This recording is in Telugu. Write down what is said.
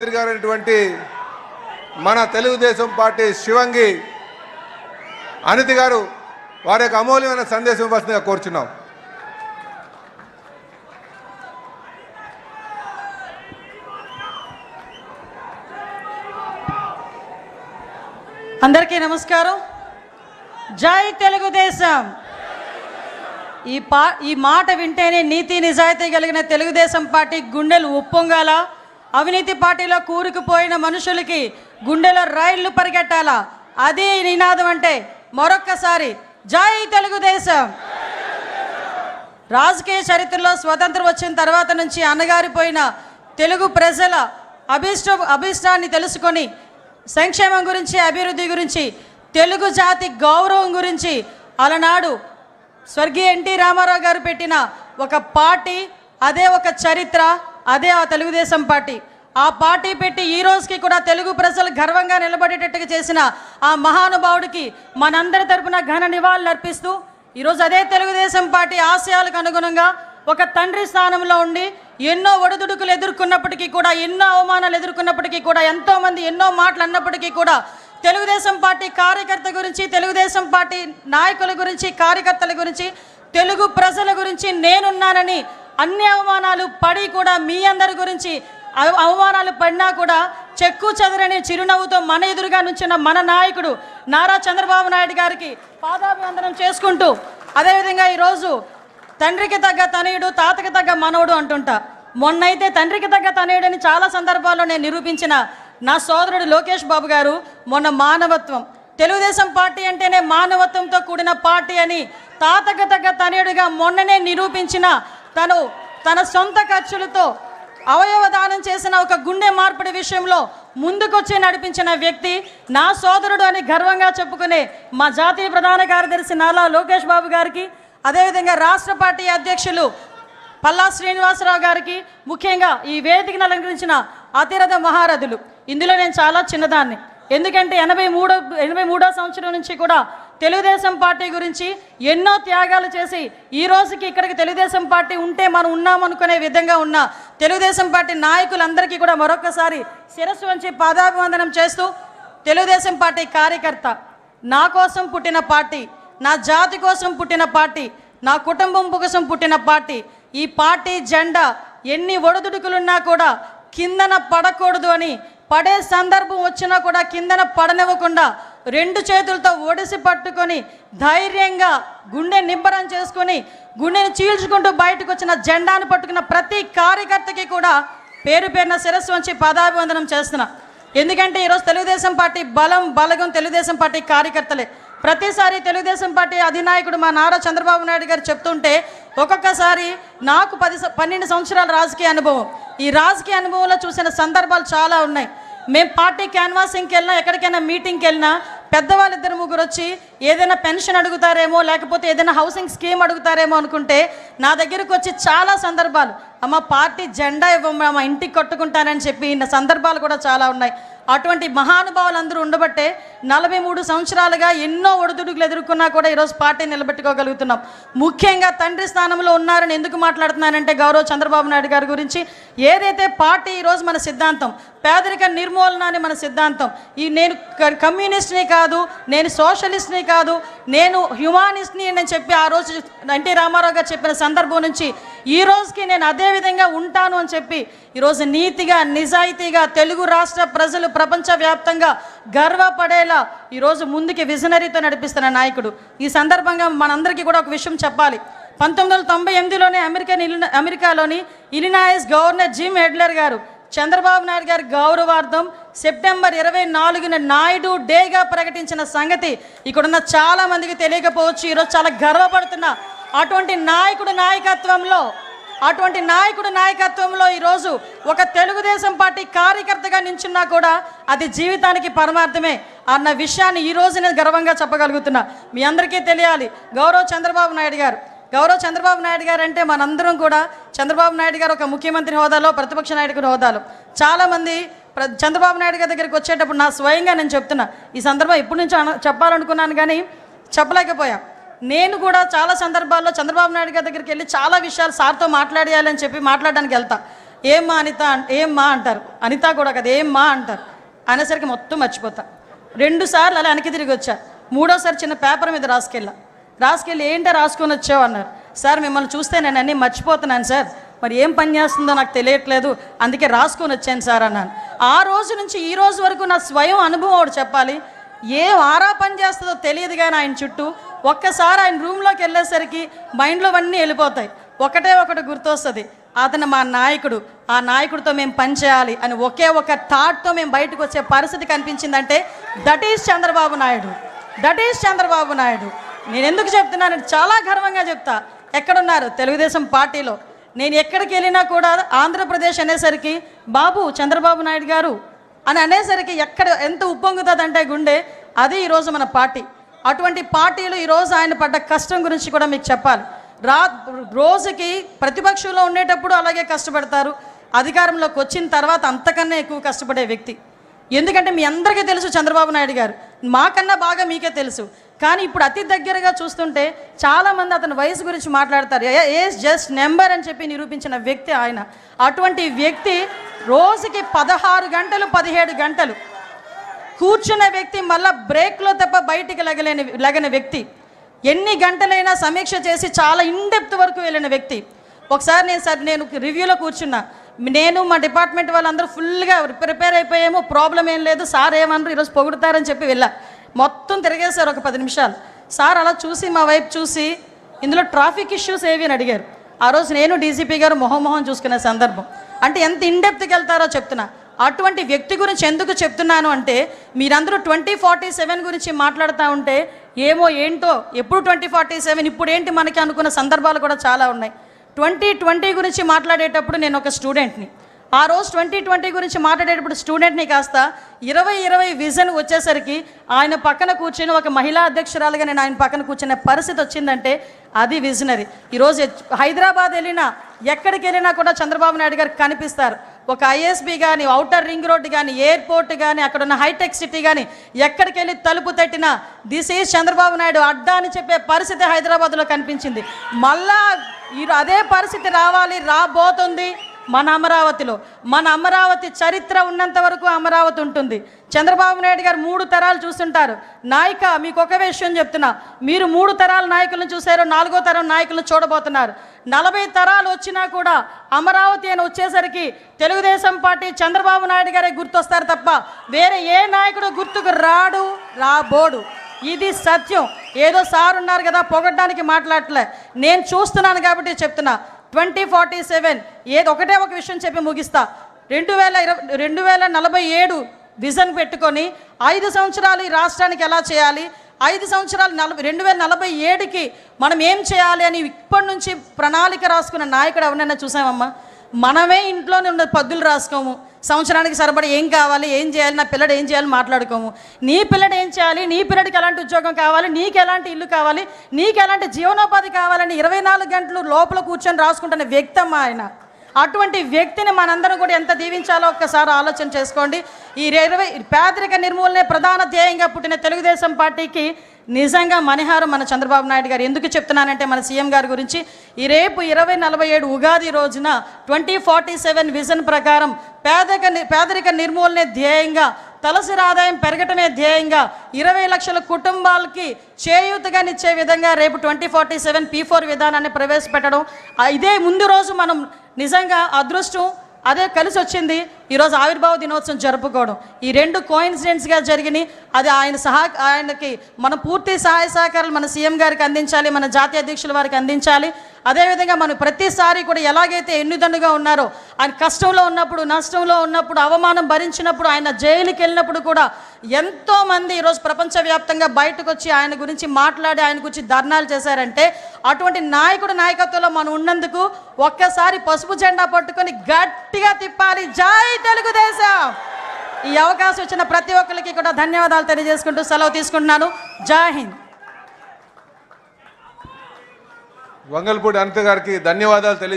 గారైనటువంటి మన తెలుగుదేశం పార్టీ శివంగి అనితి గారు వారి యొక్క అమూల్యమైన సందేశం ఇవ్వాల్సిందిగా కోరుచున్నాం. అందరికీ నమస్కారం. జై తెలుగుదేశం. ఈ మాట వింటేనే నీతి నిజాయితీ కలిగిన తెలుగుదేశం పార్టీ గుండెలు ఉప్పొంగాల, అవినీతి పార్టీలో కూరుకుపోయిన మనుషులకి గుండెలో రైళ్లు పరిగెట్టాలా. అదే నినాదం అంటే మరొక్కసారి జై తెలుగుదేశం. రాజకీయ చరిత్రలో స్వతంత్రం వచ్చిన తర్వాత నుంచి అన్నగారిపోయిన తెలుగు ప్రజల అభిష్టాన్ని తెలుసుకొని సంక్షేమం గురించి, అభివృద్ధి గురించి, తెలుగు జాతి గౌరవం గురించి అలనాడు స్వర్గీయ ఎన్టీ రామారావు గారు పెట్టిన ఒక పార్టీ, అదే ఒక చరిత్ర, అదే ఆ తెలుగుదేశం పార్టీ. ఆ పార్టీ పెట్టి ఈ రోజుకి కూడా తెలుగు ప్రజలు గర్వంగా నిలబడేటట్టుగా చేసిన ఆ మహానుభావుడికి మనందరి తరపున ఘన నివాళులు అర్పిస్తూ ఈరోజు అదే తెలుగుదేశం పార్టీ ఆశయాలకు అనుగుణంగా ఒక తండ్రి స్థానంలో ఉండి ఎన్నో ఒడిదుడుకులు ఎదుర్కొన్నప్పటికీ కూడా, ఎన్నో అవమానాలు ఎదుర్కొన్నప్పటికీ కూడా, ఎంతోమంది ఎన్నో మాటలు అన్నప్పటికీ కూడా తెలుగుదేశం పార్టీ కార్యకర్త గురించి, తెలుగుదేశం పార్టీ నాయకుల గురించి, కార్యకర్తల గురించి, తెలుగు ప్రజల గురించి నేనున్నానని అన్ని అవమానాలు పడి కూడా మీ అందరి గురించి అవమానాలు పడినా కూడా చెక్కు చెదరని చిరునవ్వుతో మన ఎదురుగా నుంచిన మన నాయకుడు నారా చంద్రబాబు నాయుడు గారికి పాదాభివందనం చేసుకుంటూ, అదేవిధంగా ఈరోజు తండ్రికి తగ్గ తనయుడు, తాతకి తగ్గ మనవడు అంటుంటా. మొన్నైతే తండ్రికి తగ్గ తనయుడని చాలా సందర్భాల్లో నేను నిరూపించిన నా సోదరుడు లోకేష్ బాబు గారు మొన్న మానవత్వం, తెలుగుదేశం పార్టీ అంటేనే మానవత్వంతో కూడిన పార్టీ అని తాతకి తగ్గ తనయుడిగా మొన్ననే నిరూపించిన తన సొంత ఖర్చులతో అవయవ దానం చేసిన ఒక గుండె మార్పిడి విషయంలో ముందుకొచ్చి నడిపించిన వ్యక్తి నా సోదరుడు అని గర్వంగా చెప్పుకునే మా జాతీయ ప్రధాన కార్యదర్శి నారా లోకేష్ బాబు గారికి, అదేవిధంగా రాష్ట్ర పార్టీ అధ్యక్షులు పల్లా శ్రీనివాసరావు గారికి, ముఖ్యంగా ఈ వేదికను అలంకరించిన అతిరథ మహారథులు. ఇందులో నేను చాలా చిన్నదాన్ని, ఎందుకంటే 83వ సంవత్సరం నుంచి కూడా తెలుగుదేశం పార్టీ గురించి ఎన్నో త్యాగాలు చేసి ఈ రోజుకి ఇక్కడికి తెలుగుదేశం పార్టీ ఉంటే మనం ఉన్నామనుకునే విధంగా ఉన్న తెలుగుదేశం పార్టీ నాయకులందరికీ కూడా మరొకసారి శిరస్సు వంచి పాదాభివందనం చేస్తూ, తెలుగుదేశం పార్టీ కార్యకర్త, నా కోసం పుట్టిన పార్టీ, నా జాతి కోసం పుట్టిన పార్టీ, నా కుటుంబం కోసం పుట్టిన పార్టీ, ఈ పార్టీ జెండా ఎన్ని ఒడిదుడుకులున్నా కూడా కిందన పడకూడదు అని, పడే సందర్భం వచ్చినా కూడా కిందన పడనివ్వకుండా రెండు చేతులతో ఒడిసి పట్టుకొని ధైర్యంగా గుండె నిబ్బరం చేసుకొని గుండెని చీల్చుకుంటూ బయటకు వచ్చిన జెండాను పట్టుకున్న ప్రతి కార్యకర్తకి కూడా పేరు పేరున శిరస్సు వంచి పాదాభివందనం చేస్తున్నా. ఎందుకంటే ఈరోజు తెలుగుదేశం పార్టీ బలగం తెలుగుదేశం పార్టీ కార్యకర్తలే. ప్రతిసారి తెలుగుదేశం పార్టీ అధినాయకుడు మా నారా చంద్రబాబు నాయుడు గారు చెప్తుంటే ఒక్కొక్కసారి నాకు 12 సంవత్సరాల రాజకీయ అనుభవం, ఈ రాజకీయ అనుభవంలో చూసిన సందర్భాలు చాలా ఉన్నాయి. మేము పార్టీ క్యాన్వాసింగ్కి వెళ్ళినా, ఎక్కడికైనా మీటింగ్కి వెళ్ళినా పెద్దవాళ్ళు 2-3 వచ్చి ఏదైనా పెన్షన్ అడుగుతారేమో, లేకపోతే ఏదైనా హౌసింగ్ స్కీమ్ అడుగుతారేమో అనుకుంటే నా దగ్గరకు వచ్చి చాలా సందర్భాలు, అమ్మ పార్టీ జెండా ఇవ్వమ్మా, మా ఇంటికి కట్టుకుంటానని చెప్పి ఇన్న సందర్భాలు కూడా చాలా ఉన్నాయి. అటువంటి మహానుభావులు అందరూ ఉండబట్టే 43 సంవత్సరాలుగా ఎన్నో ఒడిదుడుకులు ఎదుర్కొన్నా కూడా ఈరోజు పార్టీ నిలబెట్టుకోగలుగుతున్నాం. ముఖ్యంగా తండ్రి స్థానంలో ఉన్నారని ఎందుకు మాట్లాడుతున్నానంటే గౌరవ చంద్రబాబు నాయుడు గారి గురించి. ఏదైతే పార్టీ ఈరోజు మన సిద్ధాంతం పేదరిక నిర్మూలన అని మన సిద్ధాంతం. నేను కమ్యూనిస్ట్ని కాదు, నేను సోషలిస్ట్ని కాదు, నేను హ్యుమానిస్ట్ని అని చెప్పి ఆ రోజు ఎన్టీ రామారావు గారు చెప్పిన సందర్భం నుంచి ఈ రోజుకి నేను అదే విధంగా ఉంటాను అని చెప్పి ఈరోజు నీతిగా, నిజాయితీగా తెలుగు రాష్ట్ర ప్రజలు ప్రపంచవ్యాప్తంగా గర్వపడేలా ఈరోజు ముందుకి విజనరీతో నడిపిస్తున్న నాయకుడు. ఈ సందర్భంగా మనందరికీ కూడా ఒక విషయం చెప్పాలి. 1998లోనే అమెరికాలోని ఇలినాయిస్ గవర్నర్ జిమ్ హెడ్లర్ గారు చంద్రబాబు నాయుడు గారి గౌరవార్థం సెప్టెంబర్ 24న నాయుడు డేగా ప్రకటించిన సంగతి ఇక్కడున్న చాలా మందికి తెలియకపోవచ్చు. ఈరోజు చాలా గర్వపడుతున్నా. అటువంటి నాయకుడు నాయకత్వంలో ఈరోజు ఒక తెలుగుదేశం పార్టీ కార్యకర్తగా నించున్నా కూడా అది జీవితానికి పరమార్థమే అన్న విషయాన్ని ఈరోజు నేను గర్వంగా చెప్పగలుగుతున్నా. మీ అందరికీ తెలియాలి, గౌరవ చంద్రబాబు నాయుడు గారు అంటే మనందరం కూడా చంద్రబాబు నాయుడు గారు ఒక ముఖ్యమంత్రి హోదాలో, ప్రతిపక్ష నాయకుడి హోదాలో చాలామంది చంద్రబాబు నాయుడు గారి దగ్గరికి వచ్చేటప్పుడు నా స్వయంగా నేను చెప్తున్నా, ఈ సందర్భం ఎప్పటి నుంచో చెప్పాలనుకున్నాను కానీ చెప్పలేకపోయా. నేను కూడా చాలా సందర్భాల్లో చంద్రబాబు నాయుడు గారి దగ్గరికి వెళ్ళి చాలా విషయాలు సార్తో మాట్లాడేయాలని చెప్పి మాట్లాడడానికి వెళ్తా. ఏమ్మా అనిత ఏమ్మా అంటారు, అనిత కూడా కదా ఏమ్మా అంటారు. అనేసరికి మొత్తం మర్చిపోతా. 2 సార్లు అలా వెనక్కి తిరిగి వచ్చా. 3వసారి చిన్న పేపర్ మీద రాసుకెళ్ళి ఏంటో రాసుకొని వచ్చావు అన్నారు. సార్ మిమ్మల్ని చూస్తే నేను అన్నీ మర్చిపోతున్నాను సార్, మరి ఏం పని చేస్తుందో నాకు తెలియట్లేదు, అందుకే రాసుకొని వచ్చాను సార్ అన్నాను. ఆ రోజు నుంచి ఈ రోజు వరకు నా స్వయం అనుభవం ఒకటి చెప్పాలి. ఏం ఆరా పని చేస్తుందో తెలియదు కానీ ఆయన చుట్టూ ఒక్కసారి ఆయన రూమ్లోకి వెళ్ళేసరికి మైండ్లో అన్నీ వెళ్ళిపోతాయి. ఒకటి గుర్తొస్తుంది, అతను మా నాయకుడు, ఆ నాయకుడితో మేము పనిచేయాలి అని ఒకే ఒక థాట్తో మేము బయటకు వచ్చే పరిస్థితి కనిపించిందంటే దట్ ఈజ్ చంద్రబాబు నాయుడు. నేను ఎందుకు చెప్తున్నాను, చాలా గర్వంగా చెప్తా. ఎక్కడున్నారు తెలుగుదేశం పార్టీలో, నేను ఎక్కడికి వెళ్ళినా కూడా ఆంధ్రప్రదేశ్ అనేసరికి బాబు చంద్రబాబు నాయుడు గారు అని అనేసరికి ఎంత ఉప్పొంగుతుందంటే గుండె, అది ఈరోజు మన పార్టీ. అటువంటి పార్టీలు ఈరోజు ఆయన పడ్డ కష్టం గురించి కూడా మీకు చెప్పాలి. రోజుకి ప్రతిపక్షంలో ఉండేటప్పుడు అలాగే కష్టపడతారు, అధికారంలోకి వచ్చిన తర్వాత అంతకన్నా ఎక్కువ కష్టపడే వ్యక్తి. ఎందుకంటే మీ అందరికీ తెలుసు చంద్రబాబు నాయుడు గారు, మాకన్నా బాగా మీకే తెలుసు. కానీ ఇప్పుడు అతి దగ్గరగా చూస్తుంటే చాలామంది అతని వయసు గురించి మాట్లాడతారు. ఏజ్ జస్ట్ నెంబర్ అని చెప్పి నిరూపించిన వ్యక్తి ఆయన. అటువంటి వ్యక్తి రోజుకి 16 గంటలు 17 గంటలు కూర్చున్న వ్యక్తి, మళ్ళీ బ్రేక్లో తప్ప బయటికి లగని వ్యక్తి, ఎన్ని గంటలైనా సమీక్ష చేసి చాలా ఇన్డెప్త్ వరకు వెళ్ళిన వ్యక్తి. ఒకసారి నేను రివ్యూలో కూర్చున్నా, నేను మా డిపార్ట్మెంట్ వాళ్ళందరూ ఫుల్గా ప్రిపేర్ అయిపోయాము, ప్రాబ్లం ఏం లేదు, సార్ ఏమన్నారు ఈరోజు పొగుడుతారని చెప్పి వెళ్ళా. మొత్తం తిరిగేశారు ఒక 10 నిమిషాలు. సార్ అలా చూసి మా వైపు చూసి ఇందులో ట్రాఫిక్ ఇష్యూస్ ఏవి అని అడిగారు. ఆ రోజు నేను డీజీపీ గారు మొహం చూసుకునే సందర్భం. అంటే ఎంత ఇన్డెప్త్కి వెళ్తారో చెప్తున్నా. అటువంటి వ్యక్తి గురించి ఎందుకు చెప్తున్నాను అంటే, మీరందరూ 2047 గురించి మాట్లాడుతూ ఉంటే ఏంటో ఎప్పుడు 2047 ఇప్పుడు ఏంటి మనకి అనుకున్న సందర్భాలు కూడా చాలా ఉన్నాయి. 2020 గురించి మాట్లాడేటప్పుడు నేను ఒక స్టూడెంట్ని. ఆ రోజు 2020 గురించి మాట్లాడేటప్పుడు స్టూడెంట్ని కాస్త 2020 విజన్ వచ్చేసరికి ఆయన పక్కన కూర్చొని ఒక మహిళా అధ్యక్షురాలుగా నేను ఆయన పక్కన కూర్చునే పరిస్థితి వచ్చిందంటే అది విజనరీ. ఈరోజు హైదరాబాద్ వెళ్ళినా ఎక్కడికి వెళ్ళినా కూడా చంద్రబాబు నాయుడు గారు కనిపిస్తారు. ఒక ఐఎస్బి కానీ, ఔటర్ రింగ్ రోడ్డు కానీ, ఎయిర్పోర్ట్ కానీ, అక్కడ ఉన్న హైటెక్ సిటీ కానీ ఎక్కడికి వెళ్ళి తలుపు తట్టినా దిస్ ఈజ్ చంద్రబాబు నాయుడు అడ్డా అని చెప్పే పరిస్థితి హైదరాబాద్లో కనిపించింది. మళ్ళా అదే పరిస్థితి రాబోతుంది మన అమరావతిలో. మన అమరావతి చరిత్ర ఉన్నంత వరకు అమరావతి ఉంటుంది. చంద్రబాబు నాయుడు గారు 3 తరాలు చూస్తుంటారు. నాయక మీకు ఒక విషయం చెప్తున్నా, మీరు 3 తరాల నాయకులను చూశారు, 4వ తరం నాయకులను చూడబోతున్నారు. 40 తరాలు వచ్చినా కూడా అమరావతి అని వచ్చేసరికి తెలుగుదేశం పార్టీ చంద్రబాబు నాయుడు గారే గుర్తొస్తారు తప్ప వేరే ఏ నాయకుడు గుర్తుకు రాబోడు. ఇది సత్యం. ఏదో సార్ ఉన్నారు కదా పొగడ్డానికి మాట్లాడలే, నేను చూస్తున్నాను కాబట్టి చెప్తున్నా. 2047 ఒకటే ఒక విషయం చెప్పి ముగిస్తా. 2047 విజన్ పెట్టుకొని 5 సంవత్సరాలు ఈ రాష్ట్రానికి ఎలా చేయాలి, 5 సంవత్సరాలు 2047కి మనం ఏం చేయాలి అని ఇప్పటి నుంచి ప్రణాళిక రాసుకున్న నాయకుడు ఎవరైనా చూసామమ్మా? మనమే ఇంట్లోనే ఉన్న పద్దులు రాసుకోము, సంవత్సరానికి సరిపడి ఏం కావాలి, ఏం చేయాలి, నా పిల్లడు ఏం చేయాలి మాట్లాడుకోము. నీ పిల్లడు ఏం చేయాలి, నీ పిల్లడికి ఎలాంటి ఉద్యోగం కావాలి, నీకు ఎలాంటి ఇల్లు కావాలి, నీకు ఎలాంటి జీవనోపాధి కావాలని 24 గంటలు లోపల కూర్చొని రాసుకుంటున్న వ్యక్తి అమ్మా ఆయన. అటువంటి వ్యక్తిని మనందరం కూడా ఎంత దీవించాలో ఒక్కసారి ఆలోచన చేసుకోండి. ఈ పేదరిక నిర్మూలనే ప్రధాన ధ్యేయంగా పుట్టిన తెలుగుదేశం పార్టీకి నిజంగా మణిహారం మన చంద్రబాబు నాయుడు గారు. ఎందుకు చెప్తున్నానంటే మన సీఎం గారి గురించి, ఈ రేపు 2047 ఉగాది రోజున 2047 విజన్ ప్రకారం పేదరిక నిర్మూలనే ధ్యేయంగా, తలసరి ఆదాయం పెరగటమే ధ్యేయంగా 20 లక్షల కుటుంబాలకి చేయూతగానిచ్చే విధంగా రేపు 2047 P4 విధానాన్ని ప్రవేశపెట్టడం. ఇదే ముందు రోజు మనం నిజంగా అదృష్టం అదే కలిసి వచ్చింది. ఈరోజు ఆవిర్భావ దినోత్సవం జరుపుకోవడం, ఈ 2 కోయిన్సిడెంట్స్గా జరిగినాయి. అది ఆయనకి మన పూర్తి సహాయ సహకారాలు మన సీఎం గారికి అందించాలి, మన జాతీయ అధ్యక్షుల వారికి అందించాలి. అదేవిధంగా మనం ప్రతిసారి కూడా ఎలాగైతే ఎన్నిదన్నుగా ఉన్నారో, ఆయన కష్టంలో ఉన్నప్పుడు, నష్టంలో ఉన్నప్పుడు, అవమానం భరించినప్పుడు, ఆయన జైలుకి వెళ్ళినప్పుడు కూడా ఎంతోమంది ఈరోజు ప్రపంచవ్యాప్తంగా బయటకు వచ్చి ఆయన గురించి మాట్లాడి ఆయన గురించి ధర్నాలు చేశారంటే, అటువంటి నాయకత్వంలో మనం ఉన్నందుకు ఒక్కసారి పసుపు జెండా పట్టుకొని గట్టిగా తిప్పాలి. జై తెలుగుదేశం. ఈ అవకాశం ఇచ్చిన ప్రతి ఒక్కరికి కూడా ధన్యవాదాలు తెలియజేసుకుంటూ సెలవు తీసుకుంటున్నాను. జై హింద్. వంగల్పూడి అనిత గారికి ధన్యవాదాలు తెలియజేస్తున్నాను.